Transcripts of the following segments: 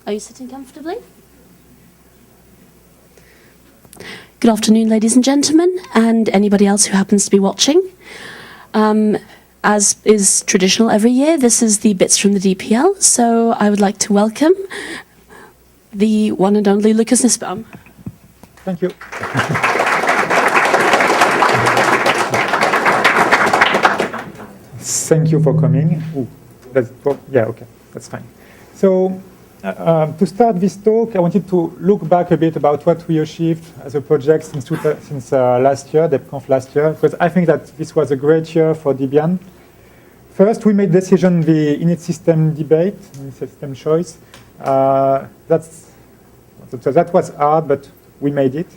Are you sitting comfortably? Good afternoon, ladies and gentlemen, and anybody else who happens to be watching. As is traditional every year, this is the Bits from the DPL, so I would like to welcome the one and only Lucas Nussbaum. Thank you. Thank you for coming. Okay, that's fine. So, to start this talk, I wanted to look back a bit about what we achieved as a project since last year, DebConf last year, because I think that this was a great year for Debian. First, we made decision the init system debate, init system choice. That was hard, but we made it.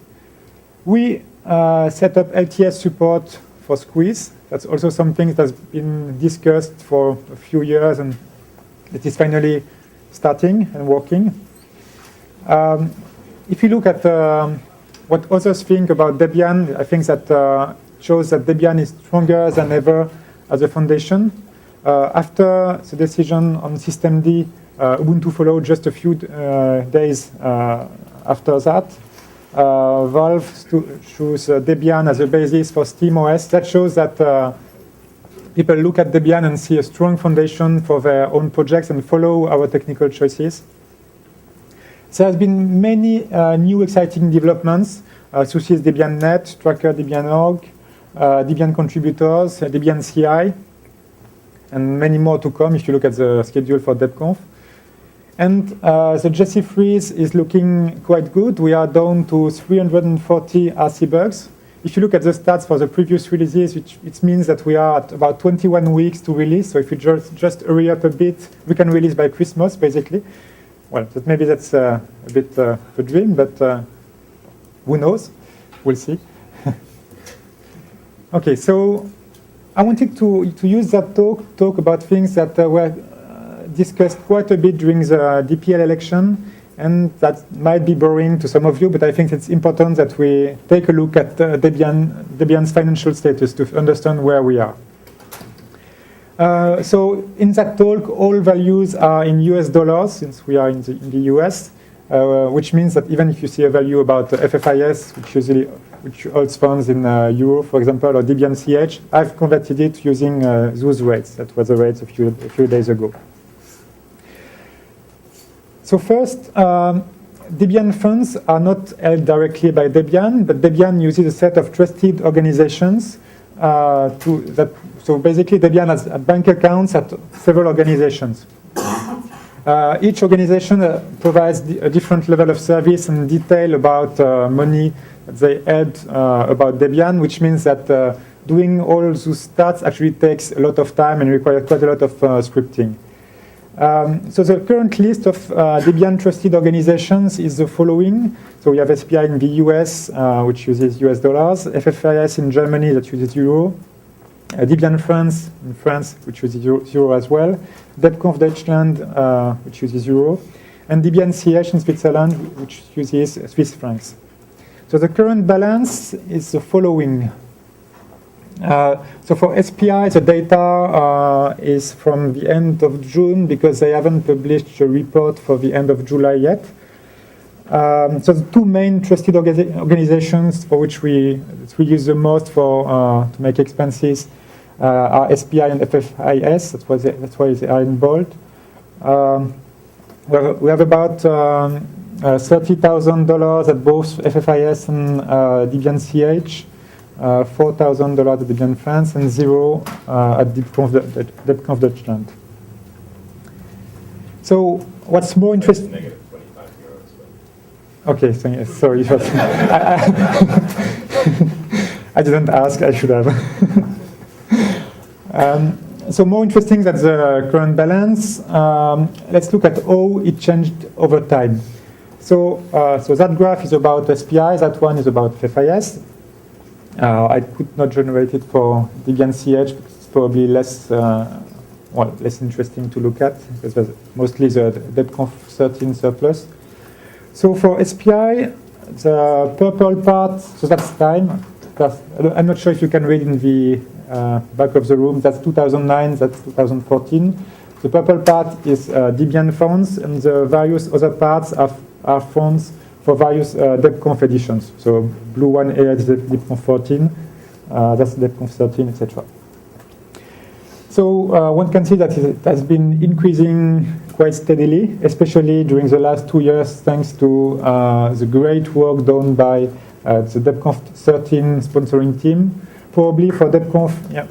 We set up LTS support for Squeeze. That's also something that's been discussed for a few years, and it is finally starting and working. If you look at what others think about Debian, I think that shows that Debian is stronger than ever as a foundation. After the decision on systemd, Ubuntu followed just a few days after that. Valve chose Debian as a basis for SteamOS. That shows that people look at Debian and see a strong foundation for their own projects and follow our technical choices. There has been many new exciting developments. Such as Debian.net, Tracker Debian.org, Debian contributors, Debian CI, and many more to come if you look at the schedule for DebConf. And the Jessie freeze is looking quite good. We are down to 340 RC bugs. If you look at the stats for the previous releases, it means that we are at about 21 weeks to release. So if we just hurry up a bit, we can release by Christmas, basically. Well, maybe that's a bit a dream, but who knows? We'll see. Okay, so I wanted to use that talk about things that were discussed quite a bit during the DPL election, and that might be boring to some of you, but I think it's important that we take a look at Debian's financial status to understand where we are. So in that talk, all values are in US dollars, since we are in the US, which means that even if you see a value about FFIS, which holds funds in euro, for example, or Debian CH, I've converted it using those rates. That was the rates a few days ago. So first, Debian funds are not held directly by Debian, but Debian uses a set of trusted organizations so basically Debian has bank accounts at several organizations. Each organization provides a different level of service and detail about money that they held about Debian, which means that doing all those stats actually takes a lot of time and requires quite a lot of scripting. So the current list of Debian trusted organizations is the following. So we have SPI in the US, which uses US dollars, FFIS in Germany that uses euro, Debian France in France, which uses euro as well, DebConf Deutschland, which uses euro, and Debian CH in Switzerland, which uses Swiss francs. So the current balance is the following. So for SPI, the data is from the end of June because they haven't published a report for the end of July yet. So the two main trusted organizations for which we use the most for to make expenses are SPI and FFIS. That's why they are in bold. We have about $30,000 at both FFIS and Debian CH. $4,000 at Debian France and $0 at DebConf Deutschland. So what's more interesting? Negative 25 euros. Okay, sorry. I didn't ask. I should have. So more interesting than the current balance. Let's look at how it changed over time. So that graph is about SPI. That one is about FFIS. I could not generate it for Debian CH because it's probably less interesting to look at because there's mostly the DebConf 13 surplus. So for SPI, the purple part, so that's time. I'm not sure if you can read in the back of the room. That's 2009, that's 2014. The purple part is Debian fonts, and the various other parts are fonts for various DebConf editions. So blue one here is DebConf 14, that's DebConf 13, etc. So one can see that it has been increasing quite steadily, especially during the last 2 years, thanks to the great work done by the DebConf 13 sponsoring team. Probably for DebConf, yeah.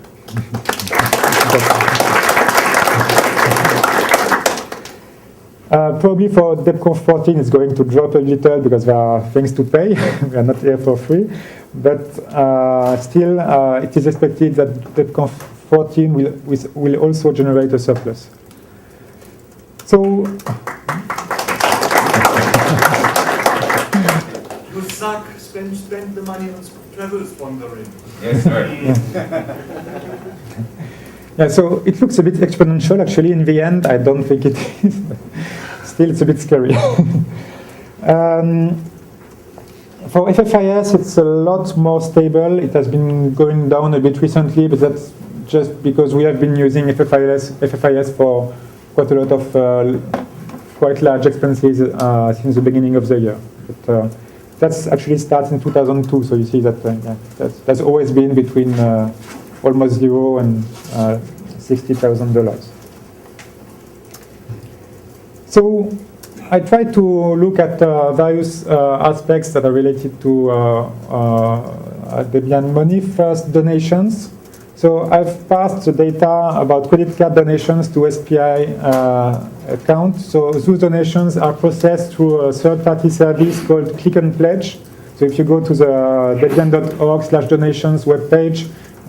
Probably for DebConf 14 it's going to drop a little because there are things to pay. We are not here for free. But still, it is expected that DebConf 14 will also generate a surplus. So, You suck, spend the money on travel sponsoring. Yes, sir. yeah, so it looks a bit exponential actually in the end. I don't think it is. Still, it's a bit scary. For FFIS, it's a lot more stable. It has been going down a bit recently, but that's just because we have been using FFIS for quite a lot of quite large expenses since the beginning of the year. But that's actually starts in 2002, so you see that that's always been between almost zero and $60,000. So I tried to look at various aspects that are related to Debian money. First, donations. So I've passed the data about credit card donations to SPI account. So those donations are processed through a third-party service called Click and Pledge. So if you go to the debian.org/donations webpage,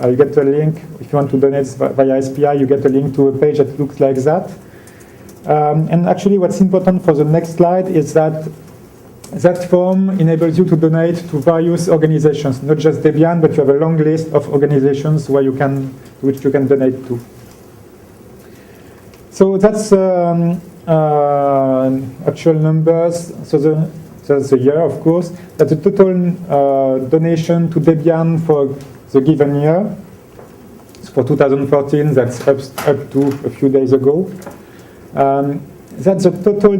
you get a link. If you want to donate via SPI, you get a link to a page that looks like that. And actually what's important for the next slide is that that form enables you to donate to various organizations, not just Debian, but you have a long list of organizations which you can donate to. So that's actual numbers. So that's the year, of course. That's the total donation to Debian for the given year. So for 2014, that's up to a few days ago. That's the total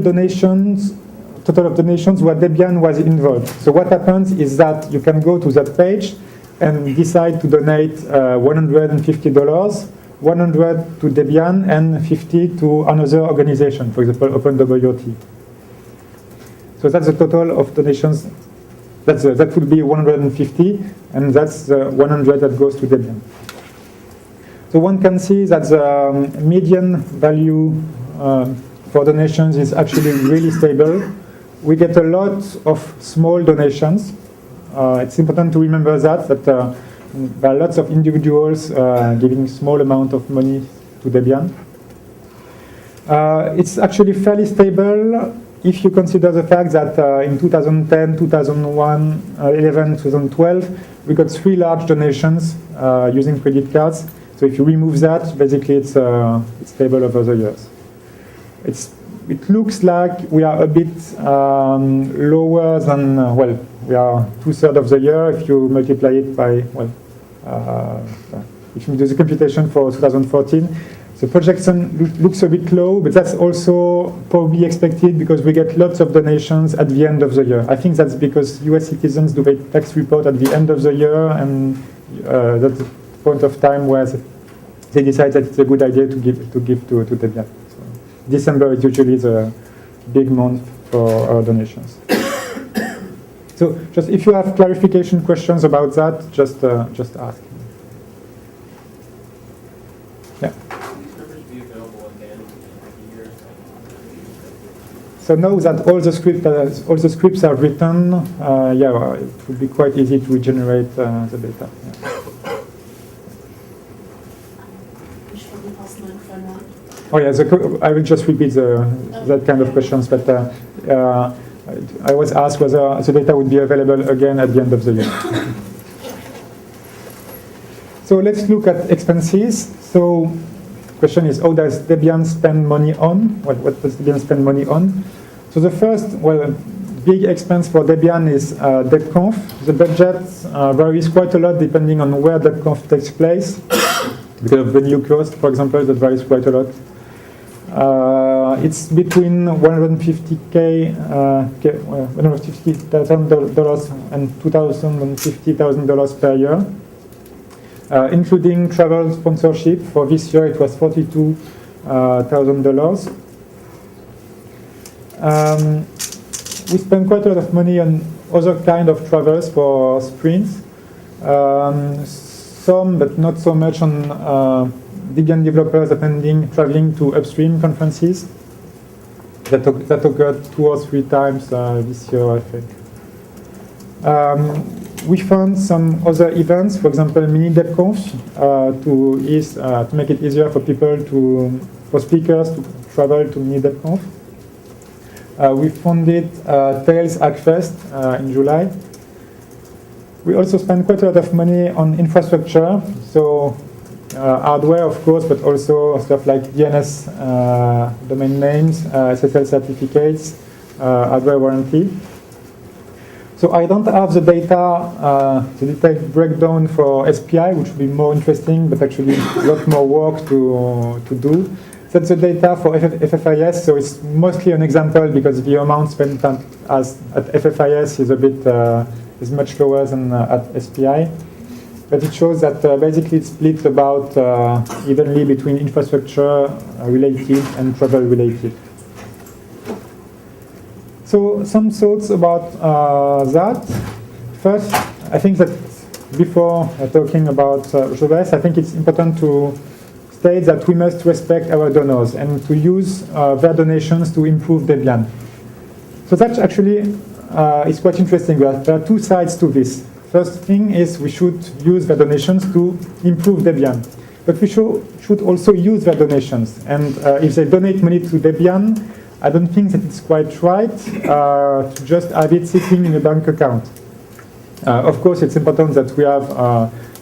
of donations where Debian was involved. So what happens is that you can go to that page and decide to donate $150, 100 to Debian, and 50 to another organization, for example, OpenWRT. So that's the total of donations. That would be 150, and that's the 100 that goes to Debian. So one can see that the median value for donations is actually really stable. We get a lot of small donations. It's important to remember that there are lots of individuals giving small amount of money to Debian. It's actually fairly stable if you consider the fact that in 2010, 2001, 11, 2012, we got 3 large donations using credit cards. So if you remove that, basically it's stable over the years. It looks like we are a bit lower than, we are 2/3 of the year if you multiply it by, if you do the computation for 2014. The projection looks a bit low, but that's also probably expected because we get lots of donations at the end of the year. I think that's because US citizens do a tax report at the end of the year, and that's the point of time where they decide that it's a good idea to give to Debian. So December is usually the big month for our donations. So just if you have clarification questions about that, just ask. Yeah. So now that all the scripts are written, it would be quite easy to regenerate the data. Yeah. Oh yeah, I will just repeat that kind of questions, but I was asked whether the data would be available again at the end of the year. So let's look at expenses. So the question is, how does Debian spend money on? What does Debian spend money on? So the first, big expense for Debian is DebConf. The budget varies quite a lot depending on where DebConf takes place. Because of venue cost, for example, that varies quite a lot. It's between $150,000 and $250,000 per year, including travel sponsorship. For this year, it was $42,000. We spend quite a lot of money on other kind of travels for sprints. Some, but not so much on Debian developers traveling to upstream conferences. That occurred 2 or 3 times this year, I think. We found some other events, for example, mini DebConf, to make it easier for for speakers to travel to mini DebConf. We funded Tails Hackfest in July. We also spent quite a lot of money on infrastructure, so hardware, of course, but also stuff like DNS domain names, SSL certificates, hardware warranty. So I don't have the data, the detailed breakdown for SPI, which would be more interesting, but actually a lot more work to do. That's the data for FFIS, so it's mostly an example because the amount spent at FFIS is is much lower than at SPI. But it shows that basically it's split about evenly between infrastructure related and travel related. So some thoughts about that. First, I think that before talking about GeoVS, I think it's important to state that we must respect our donors and to use their donations to improve Debian. So that actually is quite interesting. There are 2 sides to this. First thing is we should use their donations to improve Debian. But we should also use their donations. And if they donate money to Debian, I don't think that it's quite right to just have it sitting in a bank account. Of course, it's important that we have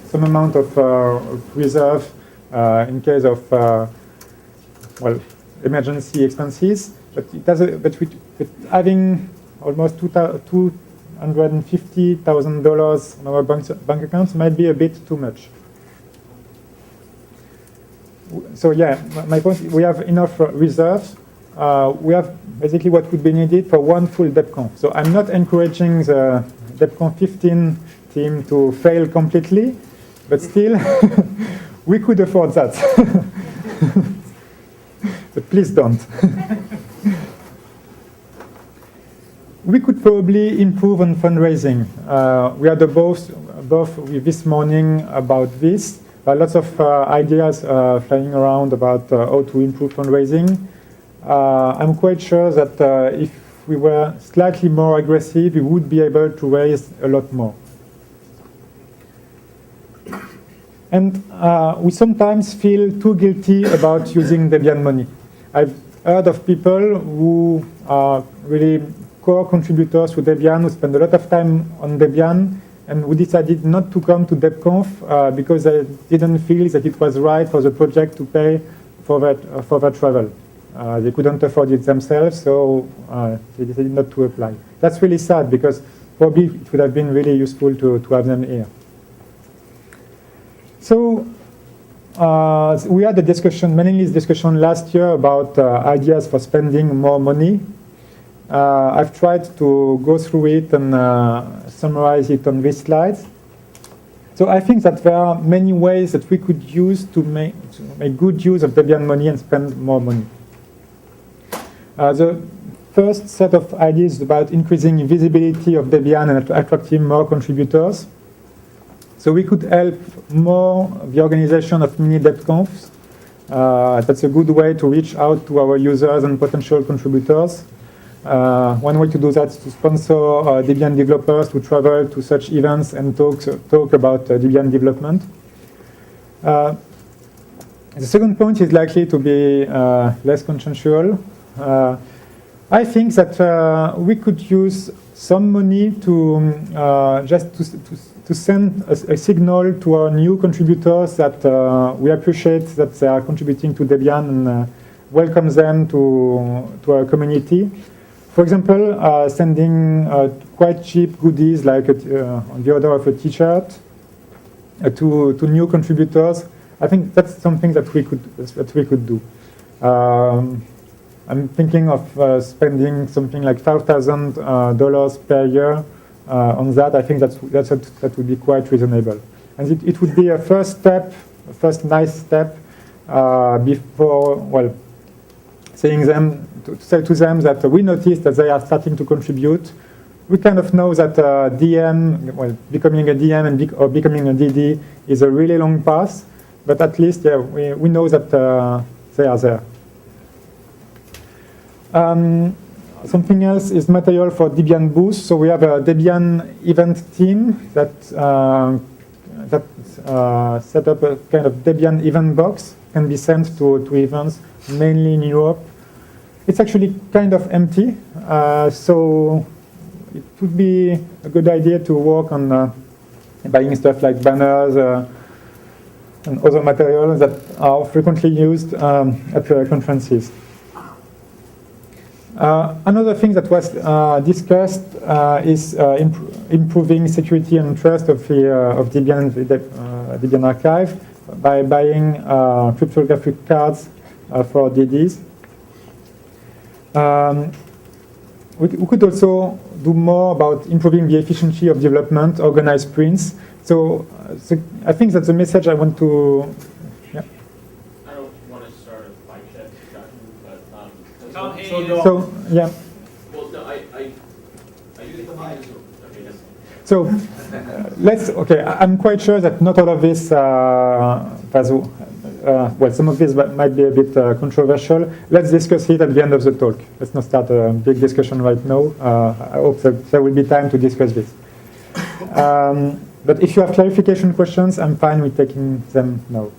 some amount of reserve in case of emergency expenses. But having almost $250,000 on our bank accounts might be a bit too much. So yeah, my point, we have enough reserves. We have basically what would be needed for 1 full DebConf. So I'm not encouraging the DebConf 15 team to fail completely, but still, we could afford that. But please don't. We could probably improve on fundraising. We had both this morning about this. Lots of ideas flying around about how to improve fundraising. I'm quite sure that if we were slightly more aggressive, we would be able to raise a lot more. And we sometimes feel too guilty about using Debian money. I've heard of people who are really core contributors to Debian, who spend a lot of time on Debian, and who decided not to come to DebConf because they didn't feel that it was right for the project to pay for their travel. They couldn't afford it themselves, so they decided not to apply. That's really sad because probably it would have been really useful to have them here. So we had a discussion, mainly this discussion last year about ideas for spending more money. I've tried to go through it and summarize it on this slide. So I think that there are many ways that we could use to make good use of Debian money and spend more money. The first set of ideas is about increasing visibility of Debian and attracting more contributors. So we could help more the organization of mini DebConfs. That's a good way to reach out to our users and potential contributors. One way to do that is to sponsor Debian developers to travel to such events and talk about Debian development. The second point is likely to be less consensual. I think that we could use some money to to send a signal to our new contributors that we appreciate that they are contributing to Debian and welcome them to our community. For example, sending quite cheap goodies like on the order of a T-shirt to new contributors. I think that's something that we could do. I'm thinking of spending something like $5,000 per year on that. I think that would be quite reasonable. And it would be a first step, a first nice step before, well, saying them, to say to them that we noticed that they are starting to contribute. We kind of know that DM, well, becoming a DM or becoming a DD is a really long path, but at least, yeah, we know that they are there. Something else is material for Debian boost. So we have a Debian event team that set up a kind of Debian event box, can be sent to events, mainly in Europe. It's actually kind of empty, so it would be a good idea to work on buying stuff like banners and other materials that are frequently used at conferences. Another thing that was discussed is improving security and trust of Debian, Debian archive by buying cryptographic cards for DDs. We could also do more about improving the efficiency of development, organize sprints. So I think that's the message I want to. Yeah. I don't want to start a mic check discussion, but so yeah. Well, no, I use the mic. Okay. So okay. I'm quite sure that not all of this well, some of this might be a bit controversial. Let's discuss it at the end of the talk. Let's not start a big discussion right now. I hope that there will be time to discuss this. But if you have clarification questions, I'm fine with taking them now.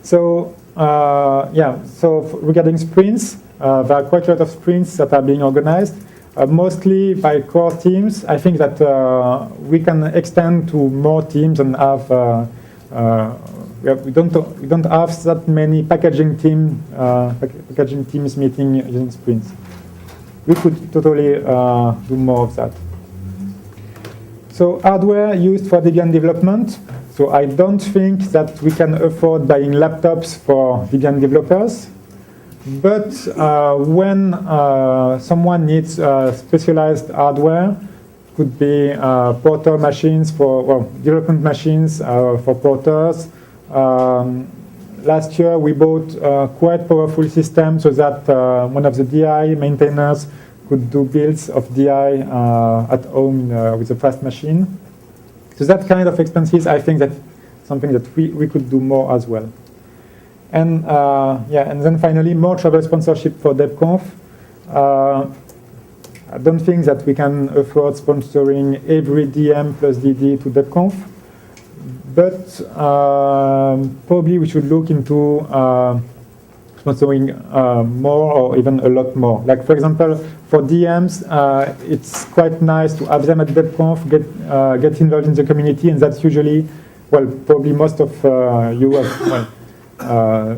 So, yeah, so regarding sprints, there are quite a lot of sprints that are being organized, mostly by core teams. I think that we can extend to more teams and have we don't have that many packaging teams meeting using sprints. We could totally do more of that. So hardware used for Debian development. So I don't think that we can afford buying laptops for Debian developers. But when someone needs specialized hardware, could be porter machines for, well, development machines for porters. Last year we bought a quite powerful system so that one of the DI maintainers could do builds of DI at home with a fast machine. So that kind of expenses, I think that's something that we could do more as well. And yeah, and then finally more travel sponsorship for DebConf. I don't think that we can afford sponsoring every DM plus DD to DebConf, but probably we should look into sponsoring more or even a lot more. Like for example, for DMs, it's quite nice to have them at DebConf, get involved in the community, and that's usually, well, probably most of you have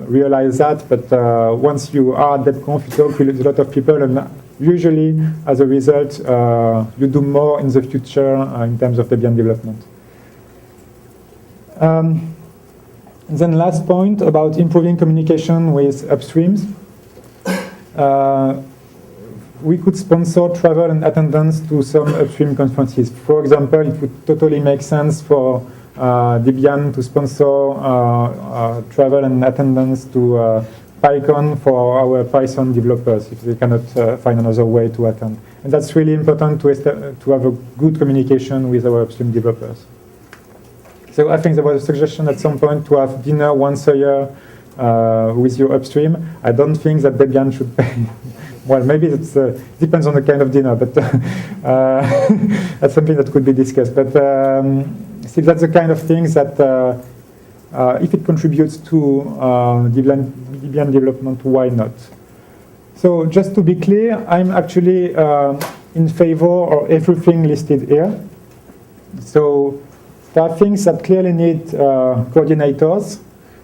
realize that, but once you are at DebConf, you talk with a lot of people, and usually, as a result, you do more in the future in terms of Debian development. Then last point about improving communication with upstreams. We could sponsor travel and attendance to some upstream conferences. For example, it would totally make sense for Debian to sponsor travel and attendance to PyCon for our Python developers if they cannot find another way to attend. And that's really important to have a good communication with our upstream developers. So I think there was a suggestion at some point to have dinner once a year with your upstream. I don't think that Debian should pay. Well, maybe it depends on the kind of dinner, but that's something that could be discussed. But still, that's the kind of things that if it contributes to Debian development, why not? So just to be clear, I'm actually in favor of everything listed here. So there are things that clearly need coordinators.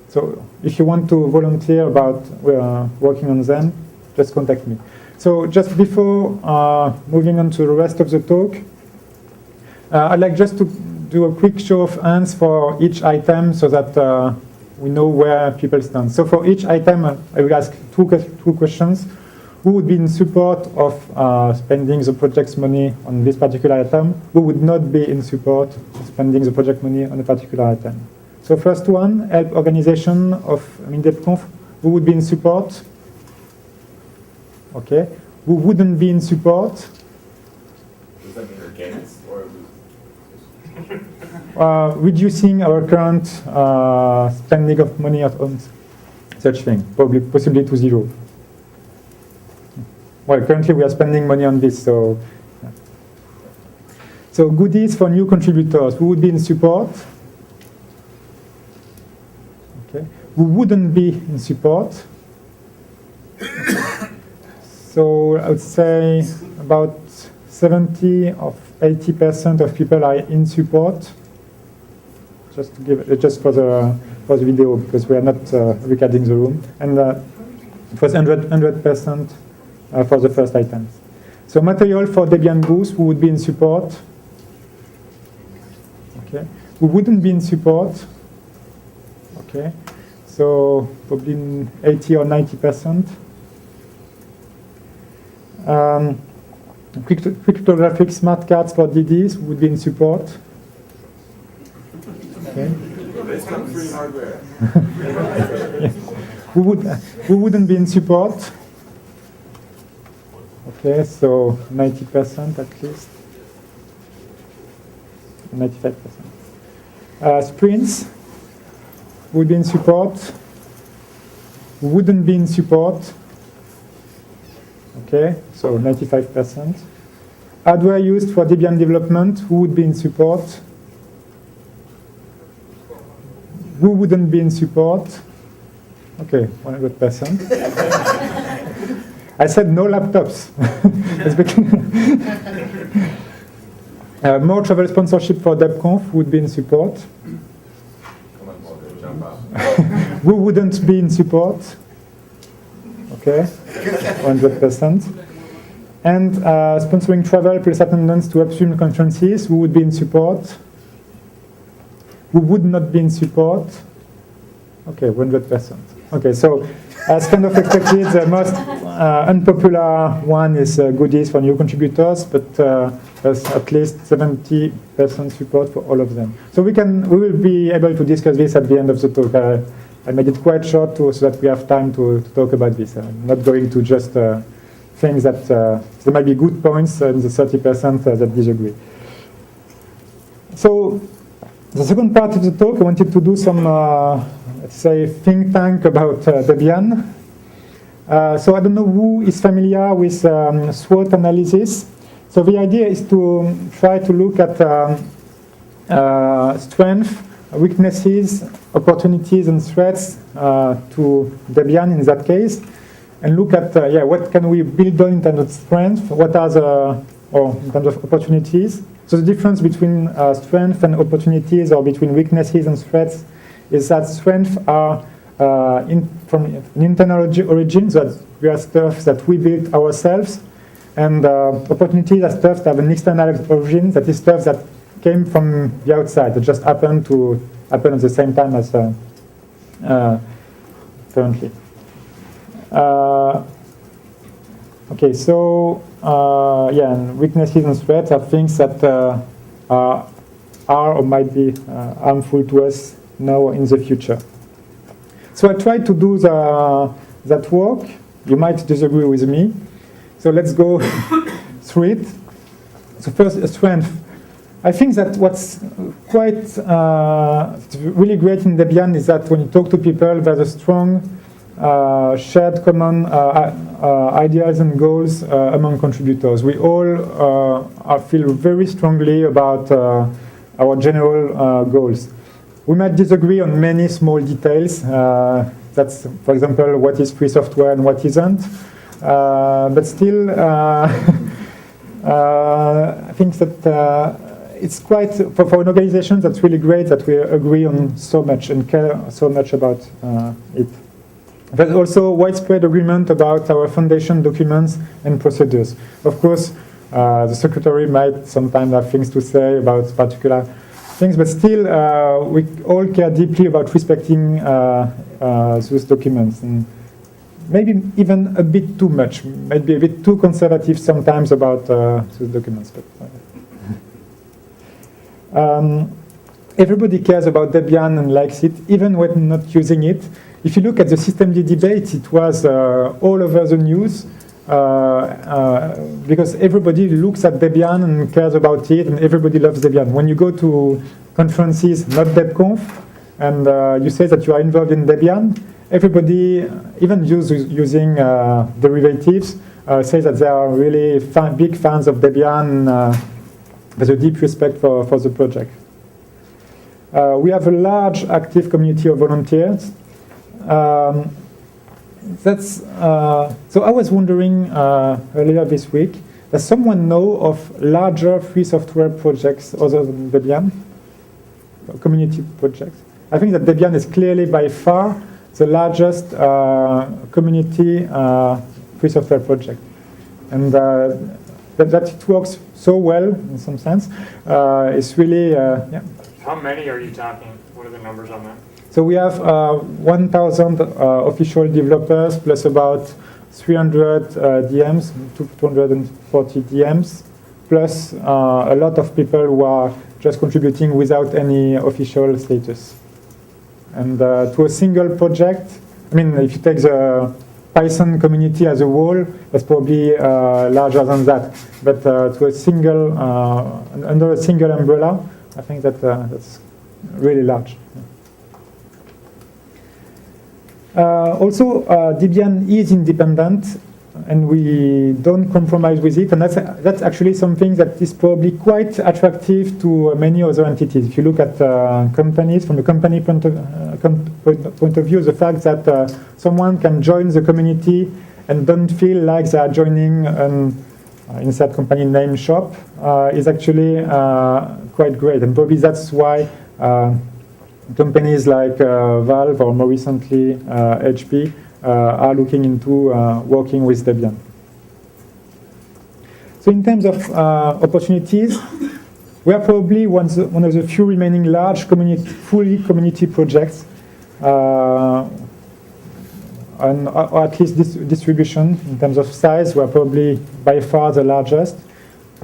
So if you want to volunteer about working on them, just contact me. So just before moving on to the rest of the talk, I'd like just to do a quick show of hands for each item so that we know where people stand. So for each item, I will ask two questions. Who would be in support of spending the project's money on this particular item? Who would not be in support of spending the project money on a particular item? So first one, help organization of DebConf. Who would be in support? Okay. Who wouldn't be in support? Does that mean against or Reducing our current spending of money on such thing, possibly to zero. Well, currently we are spending money on this, so. Yeah. So goodies for new contributors. Who would be in support? Okay. Who wouldn't be in support? So I would say about 70 or 80% of people are in support. Just to give just for the video, because we are not recording the room, and it was 100% for the first items. So material for Debian booth, who would be in support? Okay. Who wouldn't be in support? Okay. So probably 80 or 90%. Cryptographic smart cards for DDs, who would be in support? Okay. based on free hardware? Yes. Who wouldn't be in support? Okay, so 90% at least. 95%. Sprints would be in support. Wouldn't be in support. Okay, so 95%. Hardware used for Debian development, who would be in support? Who wouldn't be in support? Okay, 100%. I said no laptops. More travel sponsorship for DebConf would be in support. Come on, Paul, jump out. Who wouldn't be in support? Okay, 100%. And sponsoring travel plus attendance to upstream conferences, who would be in support? Who would not be in support? Okay, 100%. Okay, so as kind of expected, the most unpopular one is goodies for new contributors, but there's at least 70% support for all of them. So we will be able to discuss this at the end of the talk. I made it quite short so that we have time to talk about this. I'm not going to just things that there might be good points in the 30% that disagree. So the second part of the talk, I wanted to do some, let's say, think tank about Debian. So I don't know who is familiar with SWOT analysis. So the idea is to try to look at strengths, weaknesses, opportunities, and threats to Debian in that case, and look at what can we build on in terms of strength, what are or in terms of opportunities. So the difference between strength and opportunities, or between weaknesses and threats, is that strengths are from an internal origin, so that we are stuff that we built ourselves, and opportunities are stuff that have an external origin, that is stuff that came from the outside, that just happened to happen at the same time as currently. Okay, so and weaknesses and threats are things that are or might be harmful to us now or in the future. So I tried to do that work. You might disagree with me. So let's go through it. So first, strength. I think that what's quite really great in Debian is that when you talk to people, there's a strong shared common ideas and goals among contributors. We all feel very strongly about our general goals. We might disagree on many small details. That's, for example, what is free software and what isn't. But still, I think that it's quite, for an organization, that's really great that we agree on so much and care so much about it. There's also widespread agreement about our foundation documents and procedures. Of course, the secretary might sometimes have things to say about particular things, but still we all care deeply about respecting those documents, and maybe even a bit too much, maybe a bit too conservative sometimes about those documents. But everybody cares about Debian and likes it, even when not using it. If you look at the systemd debate, it was all over the news because everybody looks at Debian and cares about it, and everybody loves Debian. When you go to conferences, not DebConf, and you say that you are involved in Debian, everybody, even using derivatives, say that they are really big fans of Debian with a deep respect for the project. We have a large active community of volunteers. So I was wondering earlier this week, does someone know of larger free software projects other than Debian? Community projects? I think that Debian is clearly by far the largest community free software project. And that it works so well, in some sense, is really, yeah. How many are you talking? What are the numbers on that? So we have 1,000 official developers plus about 300 DMs, 240 DMs, plus a lot of people who are just contributing without any official status. And to a single project, I mean, if you take the Python community as a whole, that's probably larger than that. But to a single, under a single umbrella, I think that that's really large. Also, Debian is independent, and we don't compromise with it, and that's actually something that is probably quite attractive to many other entities. If you look at companies, from a company point of view, the fact that someone can join the community and don't feel like they are joining an inside company name shop is actually quite great, and probably that's why companies like Valve or more recently HP are looking into working with Debian. So in terms of opportunities, we are probably one of the few remaining large fully community projects, or at least distribution. In terms of size, we are probably by far the largest.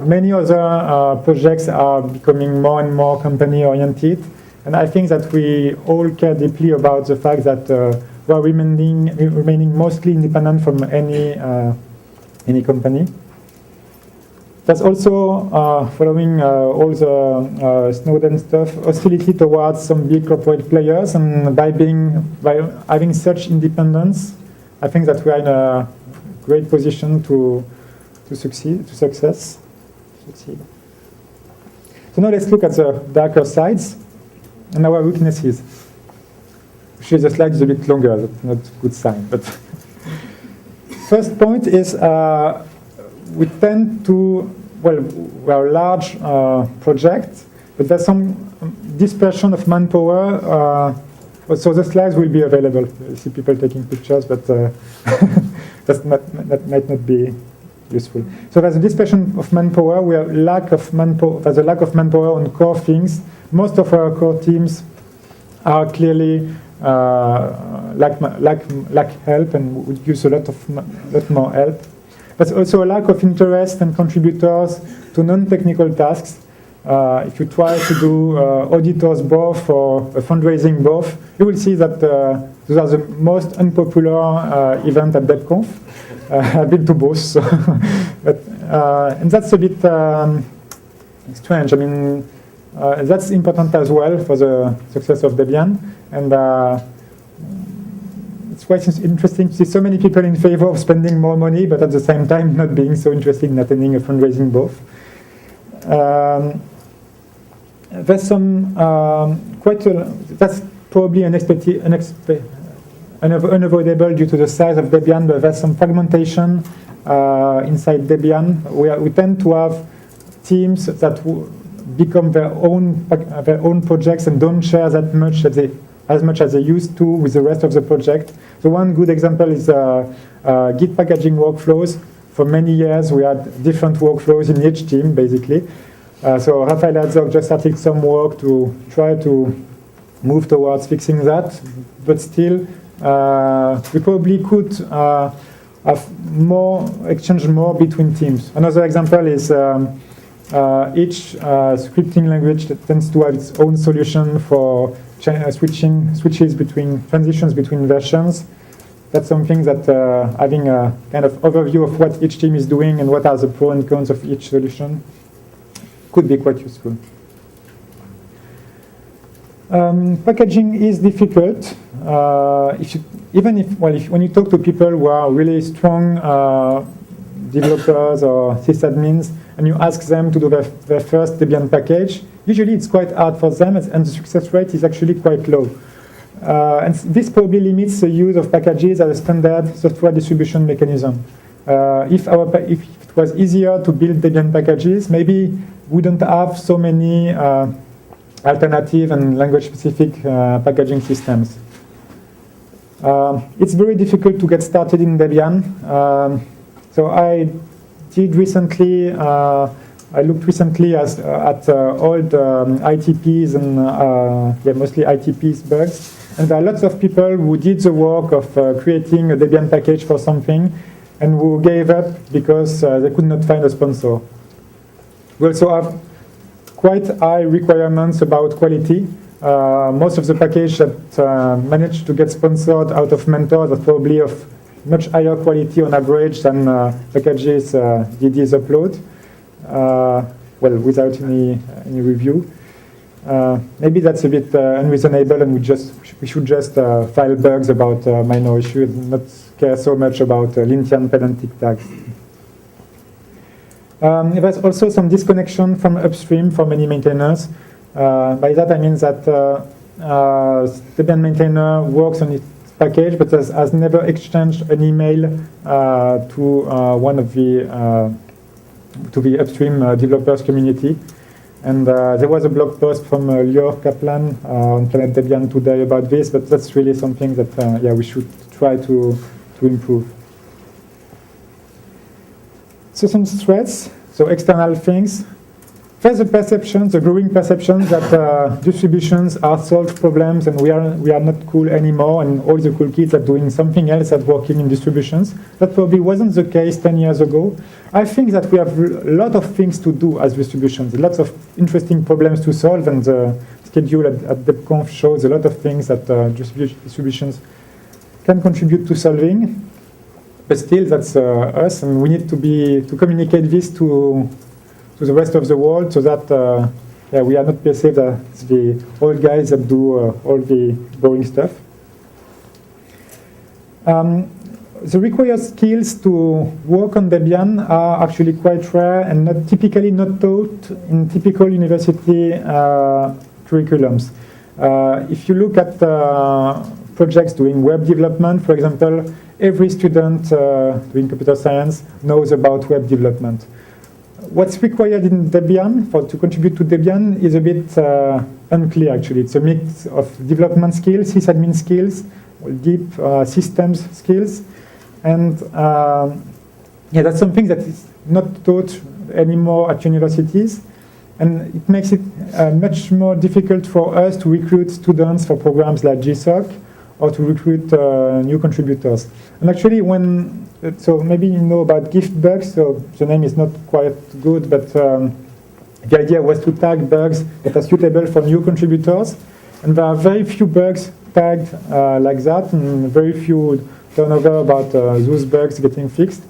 Many other projects are becoming more and more company-oriented. And I think that we all care deeply about the fact that we are remaining mostly independent from any company. There's also, following all the Snowden stuff, hostility towards some big corporate players, and by having such independence, I think that we are in a great position to succeed. So now let's look at the darker sides and our weaknesses. Actually, the slide is a bit longer, that's not a good sign. But first point is we tend to, well, we are a large project, but there's some dispersion of manpower. So the slides will be available. You see people taking pictures, but that might not be useful. So there's a dispersion of manpower. We have lack of manpower. There's a lack of manpower on core things. Most of our core teams are clearly lack help, and would use a lot more help. There's also a lack of interest and contributors to non-technical tasks. If you try to do auditors both or fundraising both, you will see that those are the most unpopular event at DebConf. I've been to both, so and that's a bit strange. I mean, that's important as well for the success of Debian, and it's quite interesting to see so many people in favor of spending more money, but at the same time not being so interested in attending a fundraising both. There's some that's probably unavoidable due to the size of Debian, but there's some fragmentation inside Debian. We tend to have teams that become their own projects and don't share that much as much as they used to with the rest of the project. So one good example is Git packaging workflows. For many years, we had different workflows in each team, basically. So Raphael Herzog just started some work to try to move towards fixing that, but still, we probably could have exchange more between teams. Another example is each scripting language that tends to have its own solution for transitions between versions. That's something that having a kind of overview of what each team is doing and what are the pros and cons of each solution could be quite useful. Packaging is difficult. When you talk to people who are really strong developers or sysadmins, and you ask them to do their first Debian package, usually it's quite hard for them, and the success rate is actually quite low. And this probably limits the use of packages as a standard software distribution mechanism. If it was easier to build Debian packages, maybe we don't have so many alternative and language-specific packaging systems. It's very difficult to get started in Debian. So I did recently, I looked recently at old ITPs and mostly ITPs bugs. And there are lots of people who did the work of creating a Debian package for something and who gave up because they could not find a sponsor. We also have quite high requirements about quality. Most of the packages that managed to get sponsored out of mentors are probably of much higher quality on average than packages DDs upload, well, without any review. Maybe that's a bit unreasonable, and we should just file bugs about minor issues and not care so much about lintian pedantic tags. There's also some disconnection from upstream for many maintainers. By that I mean that Debian maintainer works on its package, but has never exchanged an email to one of the upstream developers community. And there was a blog post from Lior Kaplan on Planet Debian today about this, but that's really something that we should try to improve. So some threats, so external things. There's the growing perception that distributions are solved problems and we are not cool anymore, and all the cool kids are doing something else at working in distributions. That probably wasn't the case 10 years ago. I think that we have a lot of things to do as distributions, lots of interesting problems to solve, and the schedule at DebConf shows a lot of things that distributions can contribute to solving. But still, that's us, and we need to communicate this to the rest of the world, so that we are not perceived as the old guys that do all the boring stuff. The required skills to work on Debian are actually quite rare and typically not taught in typical university curriculums. If you look at projects doing web development, for example, every student doing computer science knows about web development. What's required in Debian to contribute to Debian is a bit unclear, actually. It's a mix of development skills, sysadmin skills, deep systems skills, and that's something that is not taught anymore at universities, and it makes it much more difficult for us to recruit students for programs like GSOC or to recruit new contributors. And actually, so maybe you know about gift bugs, so the name is not quite good, but the idea was to tag bugs that are suitable for new contributors. And there are very few bugs tagged like that, and very few turnover about those bugs getting fixed.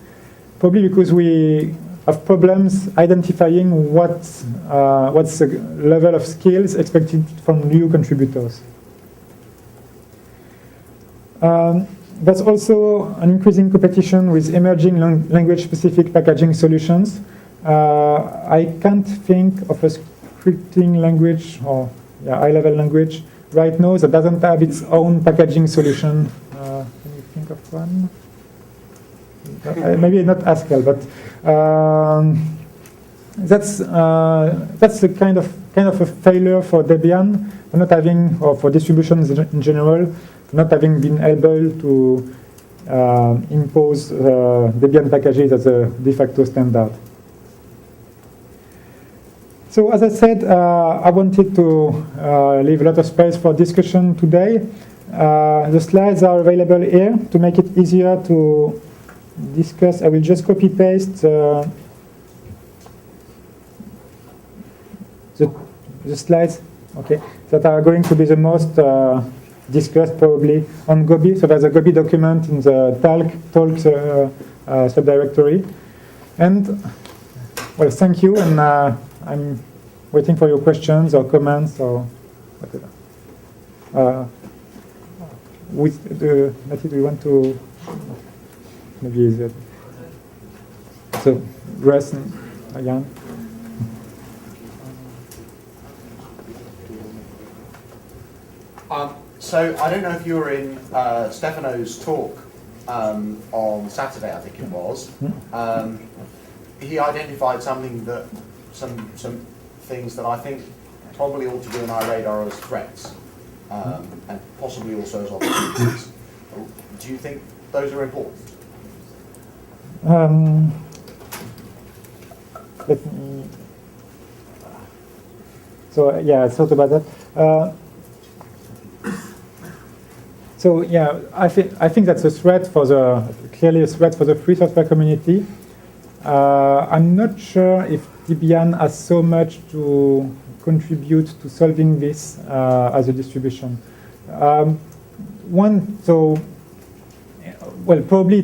Probably because we have problems identifying what's the level of skills expected from new contributors. There's also an increasing competition with emerging language-specific packaging solutions. I can't think of a scripting language or high-level language right now that doesn't have its own packaging solution. Can you think of one? Maybe not Haskell, but that's a kind of a failure for Debian, for not having, or for distributions in general, not having been able to impose Debian packages as a de facto standard. So as I said, I wanted to leave a lot of space for discussion today. The slides are available here. To make it easier to discuss, I will just copy-paste the slides, okay, that are going to be the most discussed probably on Gobi. So there's a Gobi document in the talks subdirectory. And, well, thank you, and I'm waiting for your questions or comments or whatever. Matthew, do you want to, maybe is it, so Russ and Jan? So I don't know if you were in Stefano's talk on Saturday, I think it was. He identified something that some things that I think probably ought to be on our radar as threats, and possibly also as opportunities. Do you think those are important? Let me. So yeah, I thought about that. So yeah, I think that's a threat for clearly a threat for the free software community. I'm not sure if Debian has so much to contribute to solving this as a distribution. Probably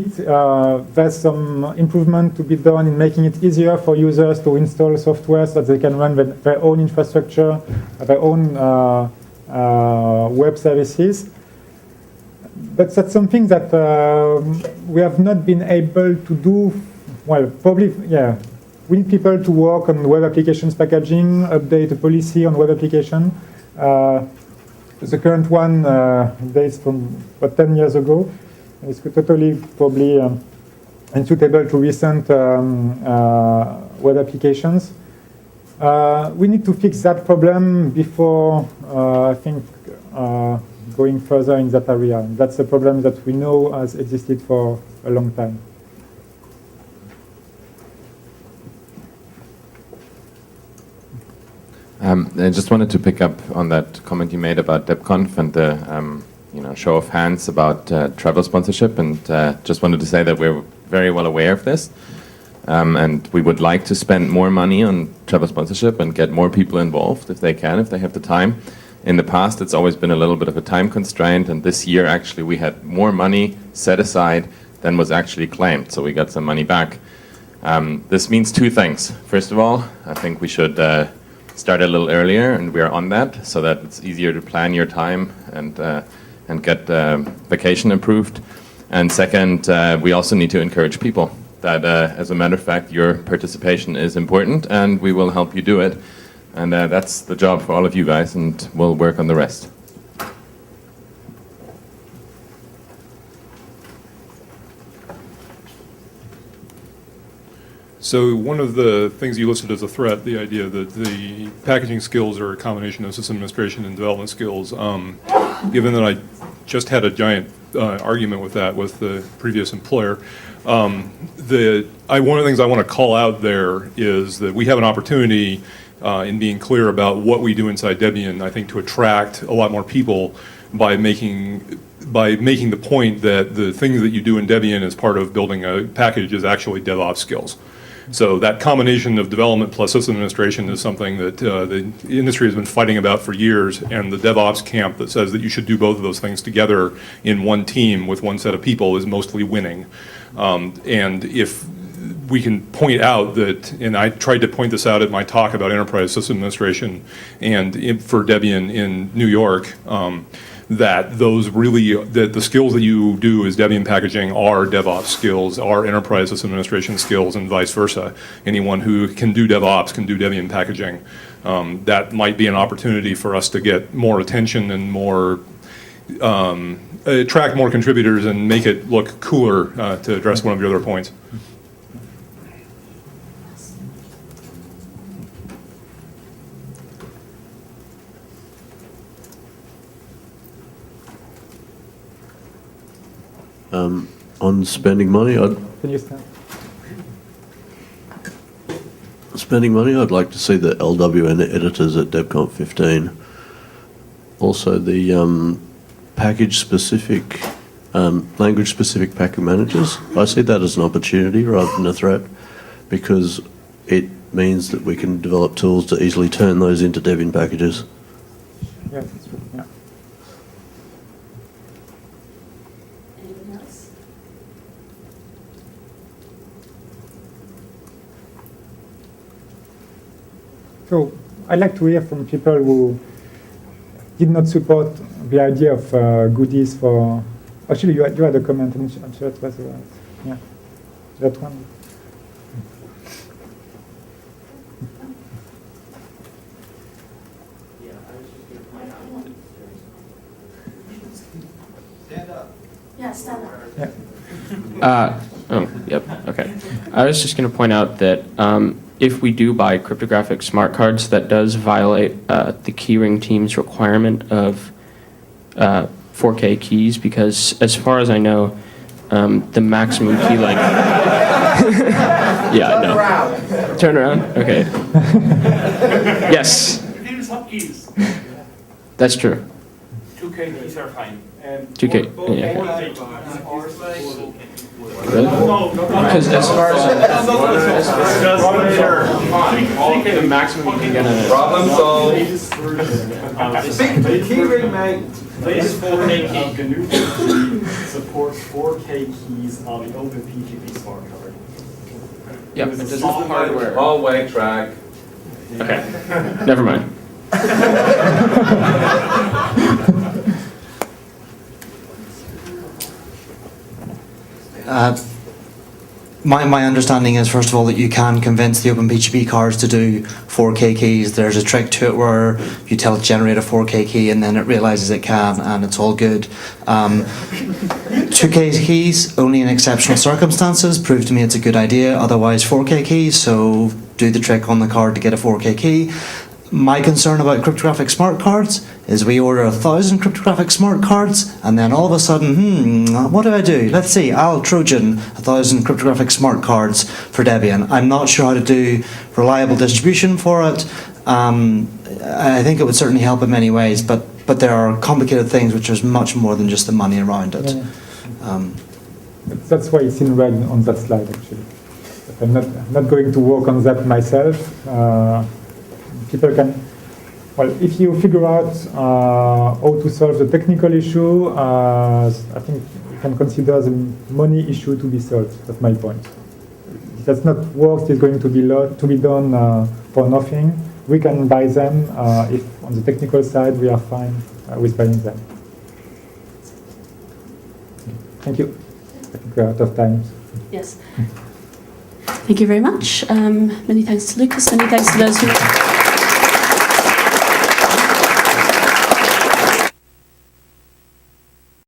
there's some improvement to be done in making it easier for users to install software so that they can run their own infrastructure, their own web services. But that's something that we have not been able to do. Well, probably, yeah. We need people to work on web applications packaging, update a policy on web application. The current one dates from about 10 years ago. It's totally probably unsuitable to recent web applications. We need to fix that problem before, I think, going further in that area. That's a problem that we know has existed for a long time. I just wanted to pick up on that comment you made about DebConf and the show of hands about travel sponsorship, and just wanted to say that we're very well aware of this, and we would like to spend more money on travel sponsorship and get more people involved if they can, if they have the time. In the past, it's always been a little bit of a time constraint, and this year actually we had more money set aside than was actually claimed, so we got some money back. This means two things. First of all, I think we should start a little earlier, and we are on that, so that it's easier to plan your time and get vacation improved. And second, we also need to encourage people that, as a matter of fact, your participation is important, and we will help you do it. And that's the job for all of you guys, and we'll work on the rest. So one of the things you listed as a threat, the idea that the packaging skills are a combination of system administration and development skills, given that I just had a giant argument with that with the previous employer, one of the things I want to call out there is that we have an opportunity in being clear about what we do inside Debian, I think, to attract a lot more people by making the point that the things that you do in Debian as part of building a package is actually DevOps skills. So that combination of development plus system administration is something that the industry has been fighting about for years, and the DevOps camp that says that you should do both of those things together in one team with one set of people is mostly winning. And if we can point out that, and I tried to point this out at my talk about enterprise system administration and for Debian in New York, that the skills that you do as Debian packaging are DevOps skills, are enterprise system administration skills, and vice versa. Anyone who can do DevOps can do Debian packaging. That might be an opportunity for us to get more attention and more attract more contributors and make it look cooler to address one of your other points. On spending money, Can you stand? spending money, I'd like to see the LWN editors at DebConf 15. Also, the package-specific, language-specific package managers. I see that as an opportunity rather than a threat, because it means that we can develop tools to easily turn those into Debian packages. Yes, that's true. Yeah. Anyone else? So I'd like to hear from people who did not support the idea of goodies for. Actually, you had a comment. I'm sure it was yeah, that one. Stand up. Yeah, stand up. Yeah. Yep, okay. I was just going to point out that if we do buy cryptographic smart cards, that does violate the keyring team's requirement of 4K keys, because as far as I know, the maximum key length... Yeah, no. Turn around? Okay. Yes, Use hotkeys. that's true. 2K keys are fine. 2K, yeah. Really? No, Because as far as the maximum you can get on it. Problem solved. keyring, mate. This 4K key supports 4K keys on the OpenPGP smart card. Yeah, but does the hardware... Hallway track. Okay, never mind. My understanding is, first of all, that you can convince the OpenPGP cards to do 4K keys. There's a trick to it where you tell it to generate a 4K key and then it realizes it can, and it's all good. 2K keys, only in exceptional circumstances. Prove to me it's a good idea. Otherwise, 4K keys, so do the trick on the card to get a 4K key. My concern about cryptographic smart cards is we order 1,000 cryptographic smart cards, and then all of a sudden, what do I do? Let's see, I'll Trojan 1,000 cryptographic smart cards for Debian. I'm not sure how to do reliable distribution for it. I think it would certainly help in many ways, but there are complicated things which is much more than just the money around it. That's why it's in red on that slide, actually. But I'm not going to work on that myself. People can, well, if you figure out how to solve the technical issue, I think you can consider the money issue to be solved. That's my point. If that's not worked, it's going to be done for nothing. We can buy them if on the technical side we are fine with buying them. Thank you. I think we're out of time. Yes. Thank you very much. Many thanks to Lucas. Many thanks to those who...